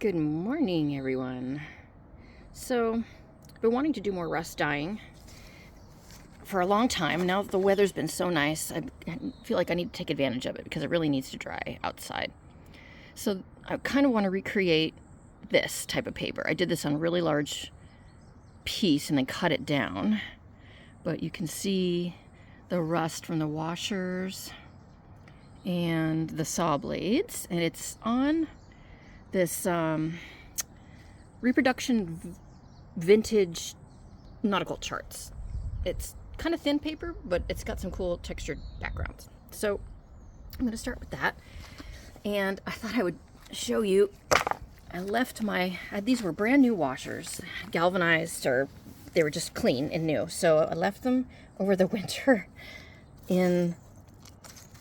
Good morning, everyone. So, I've been wanting to do more rust dyeing for a long time. Now that the weather's been so nice, I feel like I need to take advantage of it because it really needs to dry outside. So, I kind of want to recreate this type of paper. I did this on a really large piece and then cut it down. But you can see the rust from the washers and the saw blades, and it's on this reproduction vintage nautical charts. It's kind of thin paper, but it's got some cool textured backgrounds. So I'm going to start with that. And I thought I would show you, I left these were brand new washers, galvanized, or they were just clean and new. So I left them over the winter in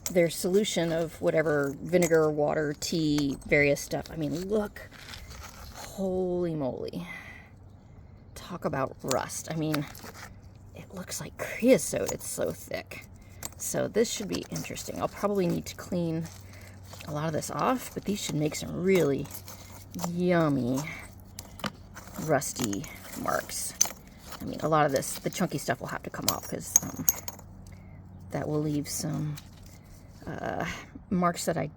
their solution of whatever, vinegar, water, tea, various stuff. I mean, look, holy moly. Talk about rust. I mean, it looks like creosote. It's so thick. So this should be interesting. I'll probably need to clean a lot of this off, but these should make some really yummy, rusty marks. I mean, a lot of this, the chunky stuff will have to come off because that will leave some marks that I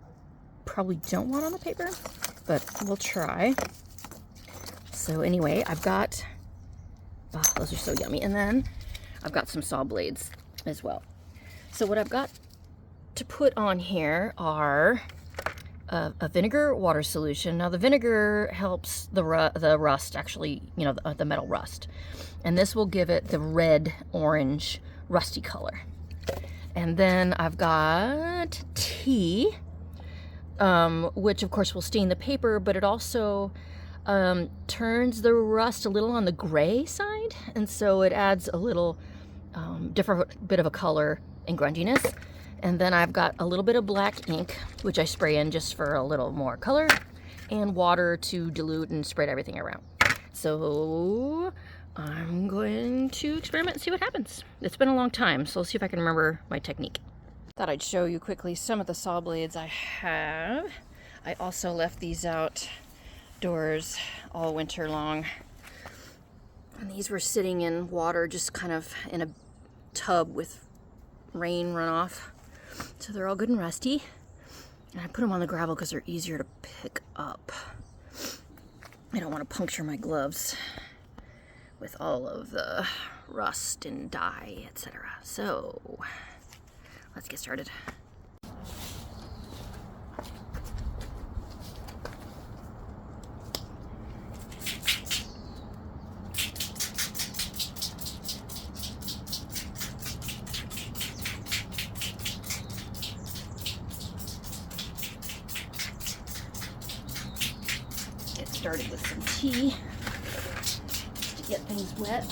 probably don't want on the paper, but we'll try. So anyway, I've got, those are so yummy. And then I've got some saw blades as well. So what I've got to put on here are a vinegar water solution. Now the vinegar helps the rust, actually, you know, the metal rust. And this will give it the red, orange, rusty color. And then I've got tea, which of course will stain the paper, but it also turns the rust a little on the gray side. And so it adds a little different bit of a color and grunginess. And then I've got a little bit of black ink, which I spray in just for a little more color, and water to dilute and spread everything around. So I'm going to experiment and see what happens. It's been a long time, so let's see if I can remember my technique. Thought I'd show you quickly some of the saw blades I have. I also left these outdoors all winter long. And these were sitting in water, just kind of in a tub with rain runoff. So they're all good and rusty. And I put them on the gravel because they're easier to pick up. I don't want to puncture my gloves with all of the rust and dye, etc. So let's get started. Get started with some tea to get things wet.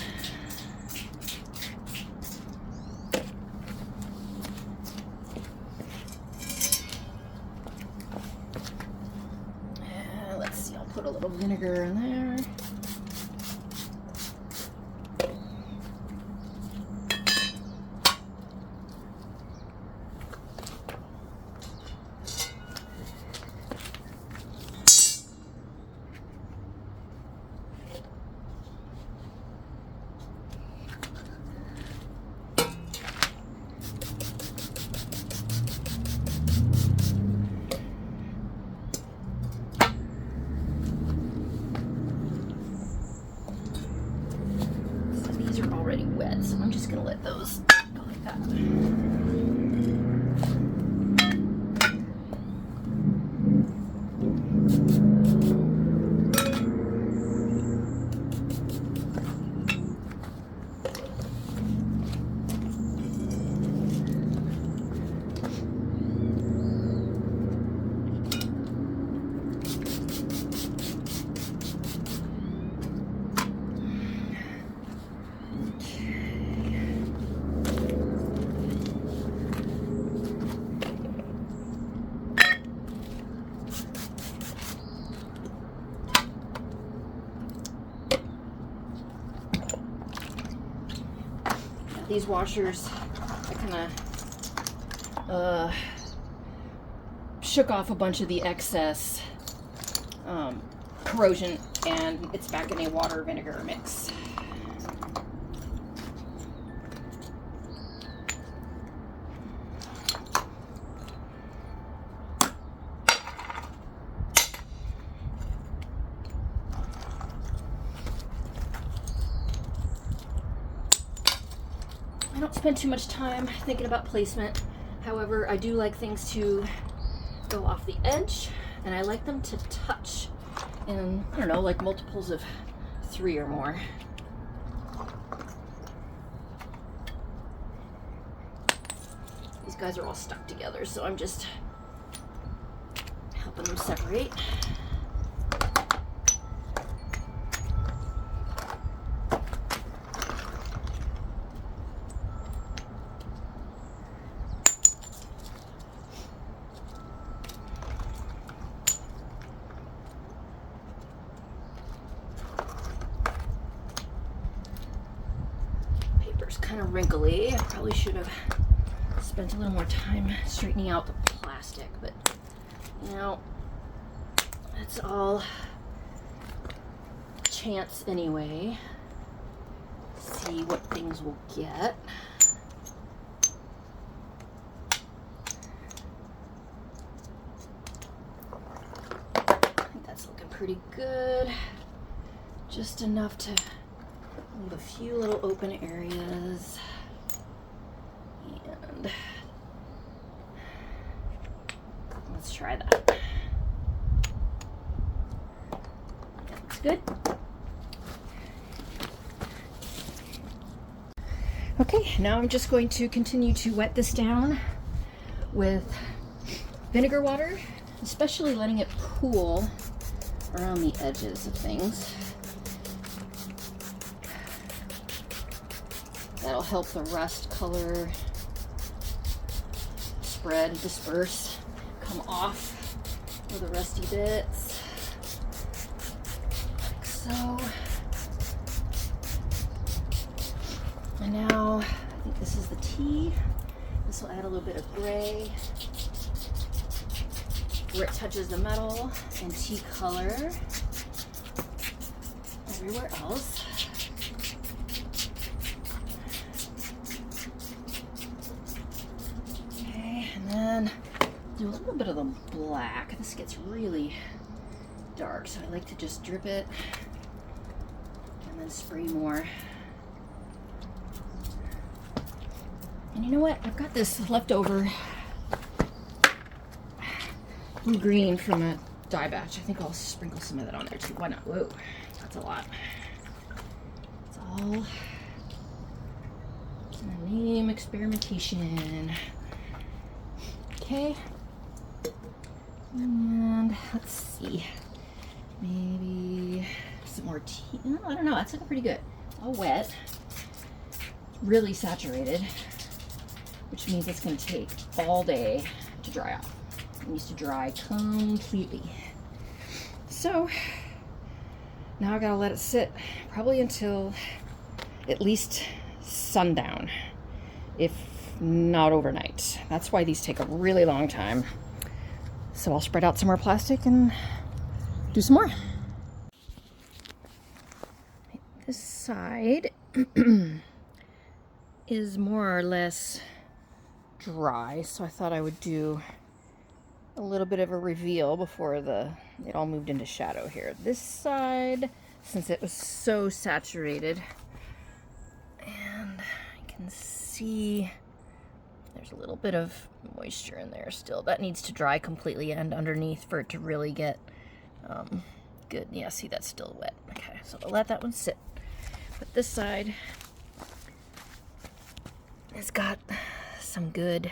Let's see, I'll put a little vinegar in there. Already wet, so I'm just gonna let those go like that. These washers, I kind of shook off a bunch of the excess corrosion, and it's back in a water vinegar mix. I don't spend too much time thinking about placement. However, I do like things to go off the edge, and I like them to touch in, I don't know, like multiples of 3 or more. These guys are all stuck together, so I'm just helping them separate. Kind of wrinkly. I probably should have spent a little more time straightening out the plastic, but you know, that's all chance anyway. See what things we'll get. I think that's looking pretty good. Just enough to leave a few little open areas, and let's try that. That looks good. Okay, now I'm just going to continue to wet this down with vinegar water, especially letting it pool around the edges of things. That'll help the rust color spread, disperse, come off of the rusty bits, like so. And now, I think this is the tea. This will add a little bit of gray where it touches the metal, and tea color everywhere else. And do a little bit of the black. This gets really dark, so I like to just drip it and then spray more. And you know what? I've got this leftover blue green from a dye batch. I think I'll sprinkle some of that on there too. Why not? Whoa, that's a lot. It's all in the name experimentation. Okay, and let's see, maybe some more tea. No, I don't know, that's looking pretty good. It's all wet, really saturated, which means it's going to take all day to dry off. It needs to dry completely. So now I gotta let it sit probably until at least sundown, if not overnight. That's why these take a really long time. So I'll spread out some more plastic and do some more. This side is more or less dry, so I thought I would do a little bit of a reveal before it all moved into shadow here. This side, since it was so saturated, and I can see there's a little bit of moisture in there still. That needs to dry completely and underneath for it to really get good. Yeah, see, that's still wet. Okay, so I'll let that one sit. But this side has got some good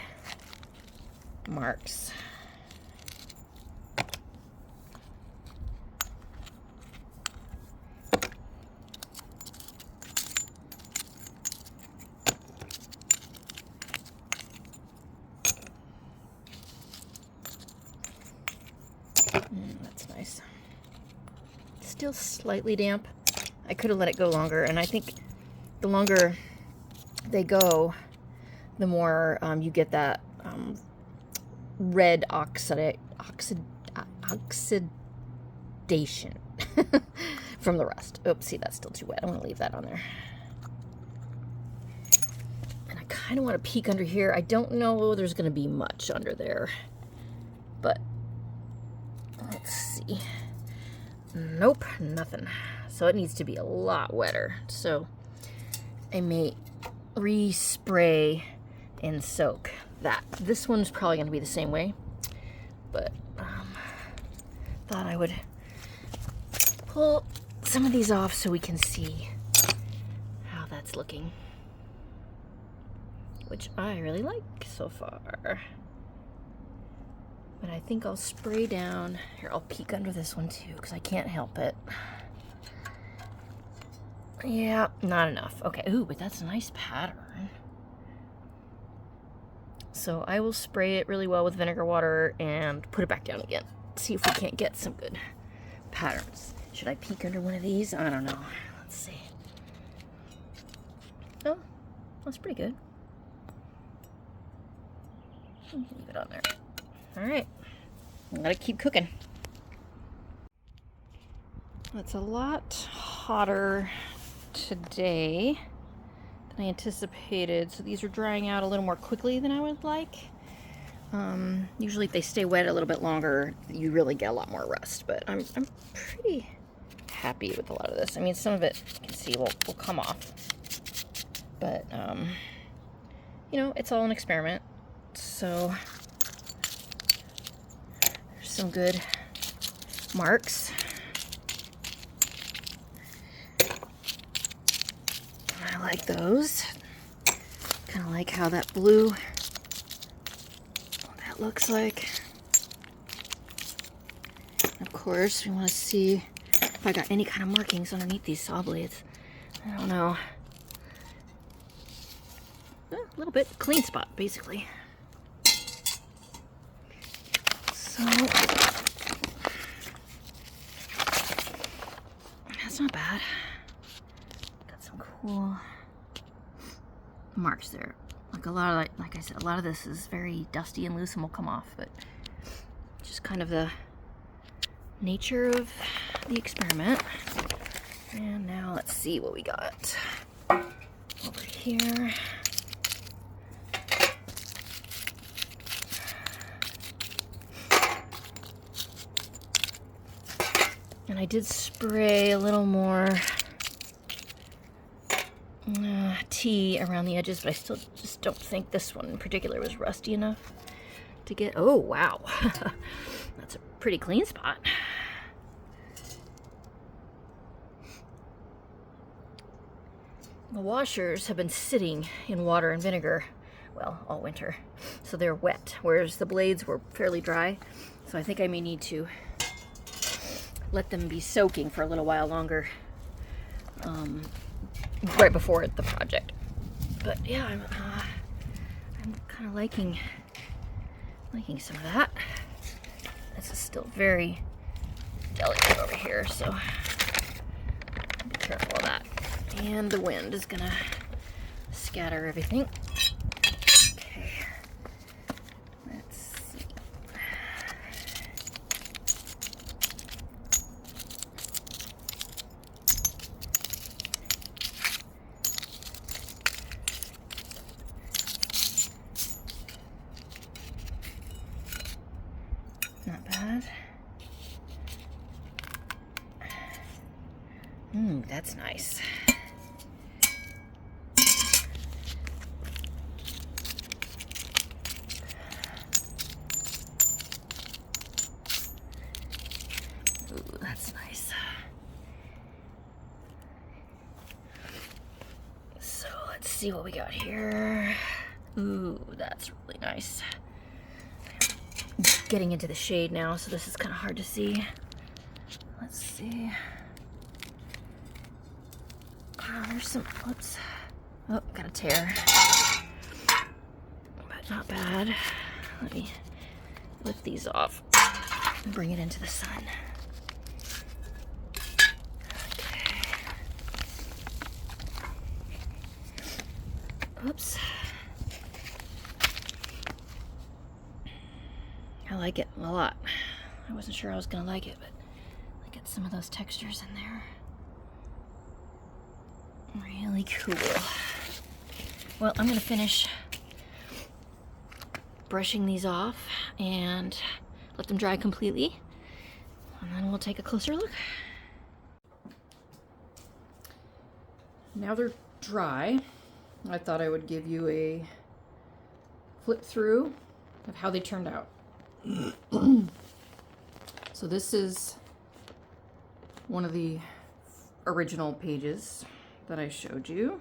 marks. That's nice. Still slightly damp. I could have let it go longer, and I think the longer they go, the more you get that red oxidation. from the rust. Oops, see, that's still too wet. I'm gonna leave that on there. And I kind of want to peek under here. I don't know there's gonna be much under there, but let's see. Nope, nothing. So it needs to be a lot wetter. So I may respray and soak that. This one's probably gonna be the same way, but thought I would pull some of these off so we can see how that's looking, which I really like so far. But I think I'll spray down. Here, I'll peek under this one too, because I can't help it. Yeah, not enough. Okay, ooh, but that's a nice pattern. So I will spray it really well with vinegar water and put it back down again. See if we can't get some good patterns. Should I peek under one of these? I don't know. Let's see. Oh, that's pretty good. Leave it on there. All right, I'm gonna keep cooking. It's a lot hotter today than I anticipated, so these are drying out a little more quickly than I would like. Usually if they stay wet a little bit longer, you really get a lot more rust, but I'm pretty happy with a lot of this. I mean, some of it, you can see, will come off, but you know, it's all an experiment. So there's some good marks. I like those. Kind of like how that blue, what that looks like. Of course, we want to see if I got any kind of markings underneath these saw blades. I don't know. A little bit. Clean spot, basically. So, that's not bad. Got some cool marks there. Like a lot of, like I said, a lot of this is very dusty and loose and will come off, but just kind of the nature of the experiment. And now let's see what we got over here. And I did spray a little more tea around the edges, but I still just don't think this one in particular was rusty enough to get. Oh, wow. That's a pretty clean spot. The washers have been sitting in water and vinegar, well, all winter, so they're wet, whereas the blades were fairly dry. So I think I may need to let them be soaking for a little while longer right before the project. But yeah, I'm kind of liking some of that. This is still very delicate over here, so be careful of that. And the wind is gonna scatter everything. Okay, let's see. Not bad. That's nice. Ooh, that's nice. So let's see what we got here. Ooh, that's really nice. Getting into the shade now, so this is kind of hard to see. Let's see. Oh, there's some, whoops. Oh, got a tear. But not bad. Let me lift these off and bring it into the sun. Okay. Oops. I like it a lot. I wasn't sure I was gonna like it, but Get some of those textures in there. Really cool. Well, I'm gonna finish brushing these off and let them dry completely, and then we'll take a closer look. Now they're dry, I thought I would give you a flip through of how they turned out. So this is one of the original pages that I showed you.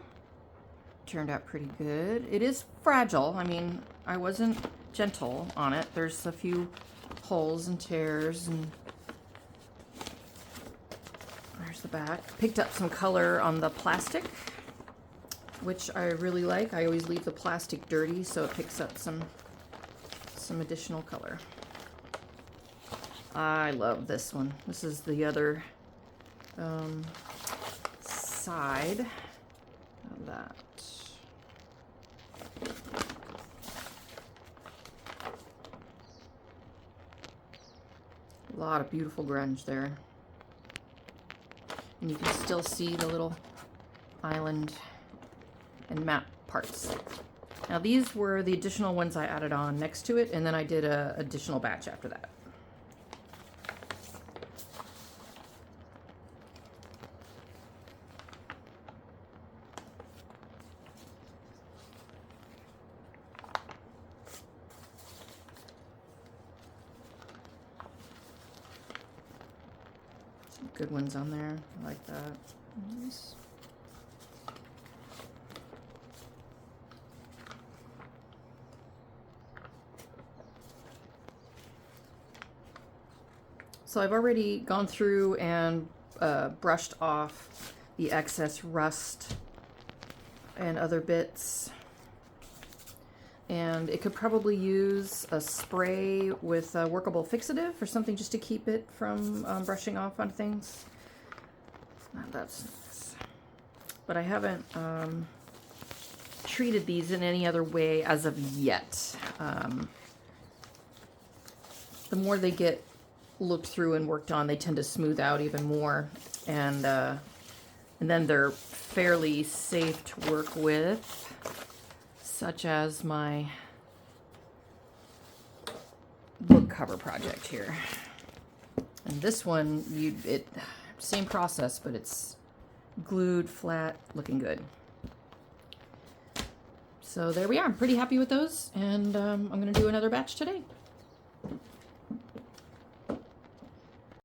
Turned out pretty good. It is fragile. I mean, I wasn't gentle on it. There's a few holes and tears, and there's the back. Picked up some color on the plastic, which I really like. I always leave the plastic dirty so it picks up some additional color. I love this one. This is the other side of that. A lot of beautiful grunge there. And you can still see the little island and map parts. Now these were the additional ones I added on next to it, and then I did an additional batch after that. Some good ones on there, I like that. Nice. So I've already gone through and brushed off the excess rust and other bits. And it could probably use a spray with a workable fixative or something just to keep it from brushing off on things. That's nice. But I haven't treated these in any other way as of yet. The more they get looked through and worked on, they tend to smooth out even more, and then they're fairly safe to work with, such as my book cover project here. And this one, same process, but it's glued flat, looking good. So there we are. I'm pretty happy with those, and I'm gonna do another batch today.